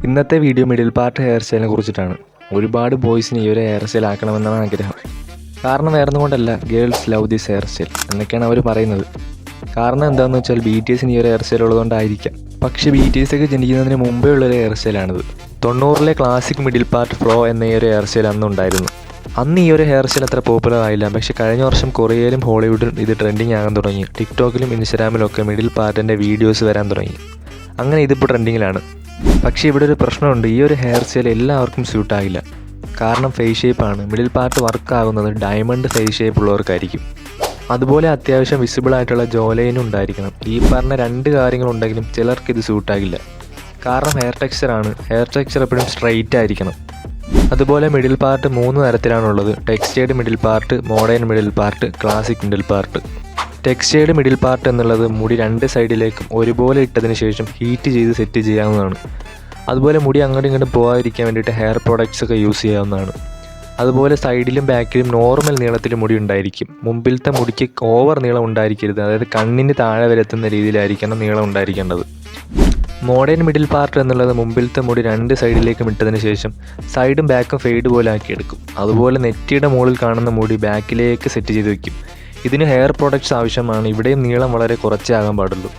ഇന്നത്തെ video middle part hair സ്റ്റൈലിനെ കുറിച്ചിട്ടാണ്. ഒരുപാട് ബോയ്സിന് ഈ ഒരു ഹെയർ സ്റ്റൈൽ ആക്കണമെന്നാണ് ആഗ്രഹം. കാരണം വേറൊന്നും കൊണ്ടല്ല, girls love this hair style എന്നൊക്കെയാണ് അവർ പറയുന്നത്. കാരണം എന്താണെന്ന് വെച്ചാൽ BTSന് ഈ ഒരു ഹെയർ സ്റ്റൈൽ ഉള്ളതുകൊണ്ടായിരിക്കാം. പക്ഷേ BTS ഒക്കെ ജനിക്കുന്നതിന് മുമ്പേ ഉള്ളൊരു ഹെയർ സ്റ്റൈലാണിത്. 90-ലെ ക്ലാസിക് മിഡിൽ പാർട്ട് ഫ്രോ എന്ന ഈ ഒരു ഹെയർ സ്റ്റൈൽ അന്നുണ്ടായിരുന്നു. അന്ന് ഈ ഒരു ഹെയർ സ്റ്റൈൽ അത്ര പോപ്പുലർ ആയില്ല. പക്ഷേ കഴിഞ്ഞ വർഷം കൊറിയയിലും ഹോളിവുഡിലും ഇത് ട്രെൻഡിങ് ആകാൻ തുടങ്ങി. ടിക്ടോക്കിലും ഇൻസ്റ്റാഗ്രാമിലും ഒക്കെ മിഡിൽ പാർട്ടിൻ്റെ വീഡിയോസ് വരാൻ തുടങ്ങി. അങ്ങനെ ഇതിപ്പോൾ ട്രെൻഡിങ്ങിലാണ്. പക്ഷേ ഇവിടെ ഒരു പ്രശ്നമുണ്ട്. ഈ ഒരു ഹെയർ സ്റ്റൈൽ എല്ലാവർക്കും സ്യൂട്ടാകില്ല. കാരണം ഫേസ് ഷേപ്പാണ്. മിഡിൽ പാർട്ട് വർക്ക് ആകുന്നത് ഡയമണ്ട് ഫേസ് ഷേപ്പ് ഉള്ളവർക്കായിരിക്കും. അതുപോലെ അത്യാവശ്യം വിസിബിൾ ആയിട്ടുള്ള ജോലൈനും ഉണ്ടായിരിക്കണം. ഈ പറഞ്ഞ രണ്ട് കാര്യങ്ങളുണ്ടെങ്കിലും ചിലർക്ക് ഇത് സ്യൂട്ടാകില്ല. കാരണം ഹെയർ ടെക്സ്ചറാണ്. ഹെയർ ടെക്സ്ചർ എപ്പോഴും സ്ട്രെയിറ്റ് ആയിരിക്കണം. അതുപോലെ മിഡിൽ പാർട്ട് 3 തരത്തിലാണുള്ളത്: textured middle part, modern middle part, classic middle part. Textured middle part എന്നുള്ളത് മുടി 2 സൈഡിലേക്കും ഒരുപോലെ ഇട്ടതിന് ശേഷം ഹീറ്റ് ചെയ്ത് സെറ്റ് ചെയ്യാവുന്നതാണ്. അതുപോലെ മുടി അങ്ങോട്ടും ഇങ്ങോട്ടും പോകാതിരിക്കാൻ വേണ്ടിയിട്ട് ഹെയർ പ്രോഡക്ട്സ് ഒക്കെ യൂസ് ചെയ്യാവുന്നതാണ്. അതുപോലെ സൈഡിലും ബാക്കിലും നോർമൽ നീളത്തിൽ മുടി ഉണ്ടായിരിക്കും. മുമ്പിലത്തെ മുടിക്ക് ഓവർ നീളം ഉണ്ടായിരിക്കരുത്. അതായത് കണ്ണിന് താഴെ വരെ എത്തുന്ന രീതിയിലായിരിക്കണം നീളം ഉണ്ടായിരിക്കേണ്ടത്. മോഡേൺ മിഡിൽ പാർട്ട് എന്നുള്ളത് മുമ്പിലത്തെ മുടി 2 സൈഡിലേക്കും ഇട്ടതിന് ശേഷം സൈഡും ബാക്കും ഫെയ്ഡ് പോലെ ആക്കിയെടുക്കും. അതുപോലെ നെറ്റിയുടെ മുകളിൽ കാണുന്ന മുടി ബാക്കിലേക്ക് സെറ്റ് ചെയ്ത് വയ്ക്കും. ഇതിന് ഹെയർ പ്രോഡക്ട്സ് ആവശ്യമാണ്. ഇവിടെയും നീളം വളരെ കുറച്ചേ ആകാൻ പാടുള്ളൂ.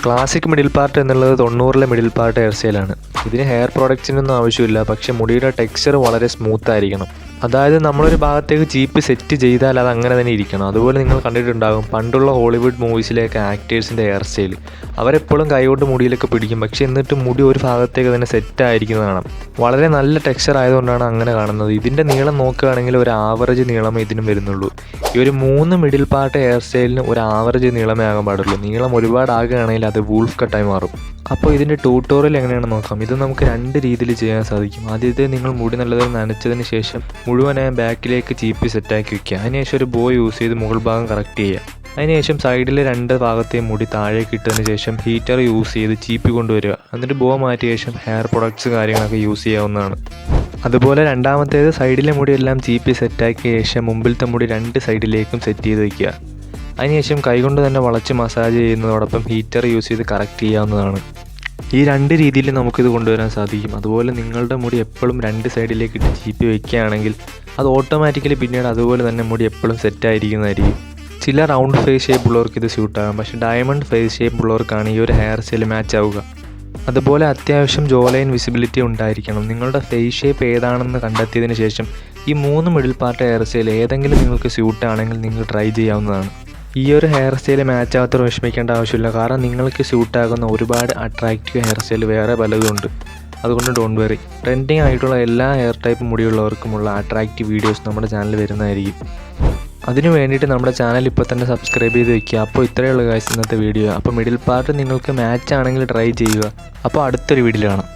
ക്ലാസിക് മിഡിൽ പാർട്ട് എന്നുള്ളത് 90-ലെ മിഡിൽ പാർട്ട് ഹെയർ സ്റ്റൈലാണ്. ഇതിന് ഹെയർ പ്രോഡക്ട്സിനൊന്നും ആവശ്യമില്ല. പക്ഷേ മുടിയുടെ ടെക്സ്ചർ വളരെ സ്മൂത്ത് ആയിരിക്കണം. അതായത് നമ്മളൊരു ഭാഗത്തേക്ക് ചീപ്പ് സെറ്റ് ചെയ്താൽ അത് അങ്ങനെ തന്നെ ഇരിക്കണം. അതുപോലെ നിങ്ങൾ കണ്ടിട്ടുണ്ടാകും പണ്ടുള്ള ഹോളിവുഡ് മൂവീസിലേക്ക് ആക്ടേഴ്സിൻ്റെ ഹെയർ സ്റ്റൈൽ. അവരെപ്പോഴും കൈകൊണ്ട് മുടിയിലൊക്കെ പിടിക്കും. പക്ഷേ എന്നിട്ട് മുടി ഒരു ഭാഗത്തേക്ക് തന്നെ സെറ്റ് ആയിരിക്കുന്നത് കാണാം. വളരെ നല്ല ടെക്സ്ചർ ആയതുകൊണ്ടാണ് അങ്ങനെ കാണുന്നത്. ഇതിൻ്റെ നീളം നോക്കുകയാണെങ്കിൽ ഒരു ആവറേജ് നീളമേ ഇതിനും വരുന്നുള്ളൂ. ഈ ഒരു 3 മിഡിൽ പാർട്ട് ഹെയർ സ്റ്റൈലിന് ഒരു ആവറേജ് നീളമേ ആകാൻ പാടുള്ളൂ. നീളം ഒരുപാട് ആകുകയാണെങ്കിൽ അത് വൂൾഫ് കട്ടായി മാറും. അപ്പോൾ ഇതിൻ്റെ ട്യൂട്ടോറിയൽ എങ്ങനെയാണെന്ന് നോക്കാം. ഇത് നമുക്ക് 2 രീതിയിൽ ചെയ്യാൻ സാധിക്കും. ആദ്യത്തെ നിങ്ങൾ മുടി നല്ലത് നനച്ചതിന് ശേഷം മുഴുവനായും ബാക്കിലേക്ക് ചീപ്പി സെറ്റാക്കി വയ്ക്കുക. അതിനുശേഷം ഒരു ബോ യൂസ് ചെയ്ത് മുകൾ ഭാഗം കറക്റ്റ് ചെയ്യുക. അതിനുശേഷം സൈഡിലെ 2 ഭാഗത്തെയും മുടി താഴേക്ക് ഇട്ടതിന് ശേഷം ഹീറ്റർ യൂസ് ചെയ്ത് ചീപ്പി കൊണ്ടുവരിക. എന്നിട്ട് ബോ മാറ്റിയ ശേഷം ഹെയർ പ്രൊഡക്ട്സ് കാര്യങ്ങളൊക്കെ യൂസ് ചെയ്യാവുന്നതാണ്. അതുപോലെ രണ്ടാമത്തേത് സൈഡിലെ മുടിയെല്ലാം ചീപ്പി സെറ്റാക്കിയ ശേഷം മുമ്പിലത്തെ മുടി 2 സൈഡിലേക്കും സെറ്റ് ചെയ്ത് വയ്ക്കുക. അതിനുശേഷം കൈകൊണ്ട് തന്നെ വളച്ച് മസാജ് ചെയ്യുന്നതോടൊപ്പം ഹീറ്റർ യൂസ് ചെയ്ത് കറക്റ്റ് ചെയ്യാവുന്നതാണ്. ഈ 2 രീതിയിൽ നമുക്കിത് കൊണ്ടുവരാൻ സാധിക്കും. അതുപോലെ നിങ്ങളുടെ മുടി എപ്പോഴും 2 സൈഡിലേക്ക് ഇട്ട് ചീപ്പി വയ്ക്കുകയാണെങ്കിൽ അത് ഓട്ടോമാറ്റിക്കലി പിന്നീട് അതുപോലെ തന്നെ മുടി എപ്പോഴും സെറ്റായിരിക്കുന്നതായിരിക്കും. ചില റൗണ്ട് ഫേസ് ഷേപ്പ് ഉള്ളവർക്ക് ഇത് സ്യൂട്ടാകും. പക്ഷേ ഡയമണ്ട് ഫേസ് ഷേപ്പ് ഉള്ളവർക്കാണ് ഈ ഒരു ഹെയർ സ്റ്റൈൽ മാച്ച് ആവുക. അതുപോലെ അത്യാവശ്യം ജോലൈൻ വിസിബിലിറ്റി ഉണ്ടായിരിക്കണം. നിങ്ങളുടെ ഫേസ് ഷേപ്പ് ഏതാണെന്ന് കണ്ടെത്തിയതിന് ശേഷം ഈ 3 മിഡിൽ പാർട്ട് ഹെയർ സ്റ്റൈൽ ഏതെങ്കിലും നിങ്ങൾക്ക് സ്യൂട്ടാണെങ്കിൽ നിങ്ങൾ ട്രൈ ചെയ്യാവുന്നതാണ്. ഈ ഒരു ഹെയർ സ്റ്റൈൽ മാച്ച് ആവാത്തവർ വിഷമിക്കേണ്ട ആവശ്യമില്ല. കാരണം നിങ്ങൾക്ക് സ്യൂട്ടാകുന്ന ഒരുപാട് അട്രാക്റ്റീവ് ഹെയർ സ്റ്റൈൽ വേറെ പലതും ഉണ്ട്. അതുകൊണ്ട് ഡോണ്ട് വെറി. ട്രെൻഡിങ് ആയിട്ടുള്ള എല്ലാ ഹെയർ ടൈപ്പ് മുടിയുള്ളവർക്കുമുള്ള അട്രാക്റ്റീവ് വീഡിയോസ് നമ്മുടെ ചാനൽ വരുന്നതായിരിക്കും. അതിനു വേണ്ടിയിട്ട് നമ്മുടെ ചാനൽ ഇപ്പോൾ തന്നെ സബ്സ്ക്രൈബ് ചെയ്ത് വയ്ക്കുക. അപ്പോൾ ഇത്രയുള്ള ഗൈസ് ഇന്നത്തെ വീഡിയോ. അപ്പോൾ മിഡിൽ പാർട്ട് നിങ്ങൾക്ക് മാച്ച് ആണെങ്കിൽ ട്രൈ ചെയ്യുക. അപ്പോൾ അടുത്തൊരു വീഡിയോയിൽ കാണാം.